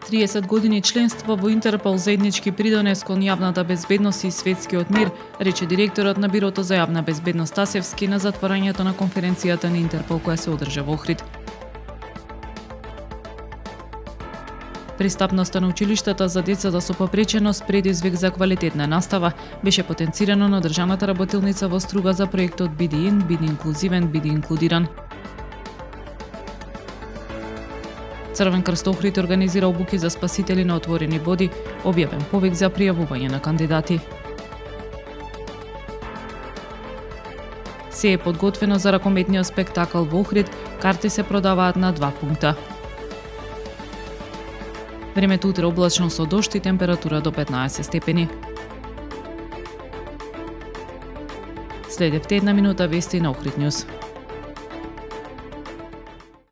30 години членство во Интерпол заеднички придонес кон јавната безбедност и светскиот мир, рече директорот на Бирото за јавна безбедност Тасевски на затворањето на конференцијата на Интерпол која се одржа во Охрид. Пристапноста на училиштата за децата со попреченост предизвик за квалитетна настава беше потенцирано на државната работилница во Струга за проектот Биди Ин, Биди инклузивен, Биди инклудиран. Црвен крст Охрид организира обуки за спасители на отворени води, објавен повик за пријавување на кандидати. Се е подготвено за ракометниот спектакл во Охрид, карти се продаваат на 2 пункта. Времето утре облачно со дожд и температура до 15 степени. Следевте една минута вести на Охрид Нјуз.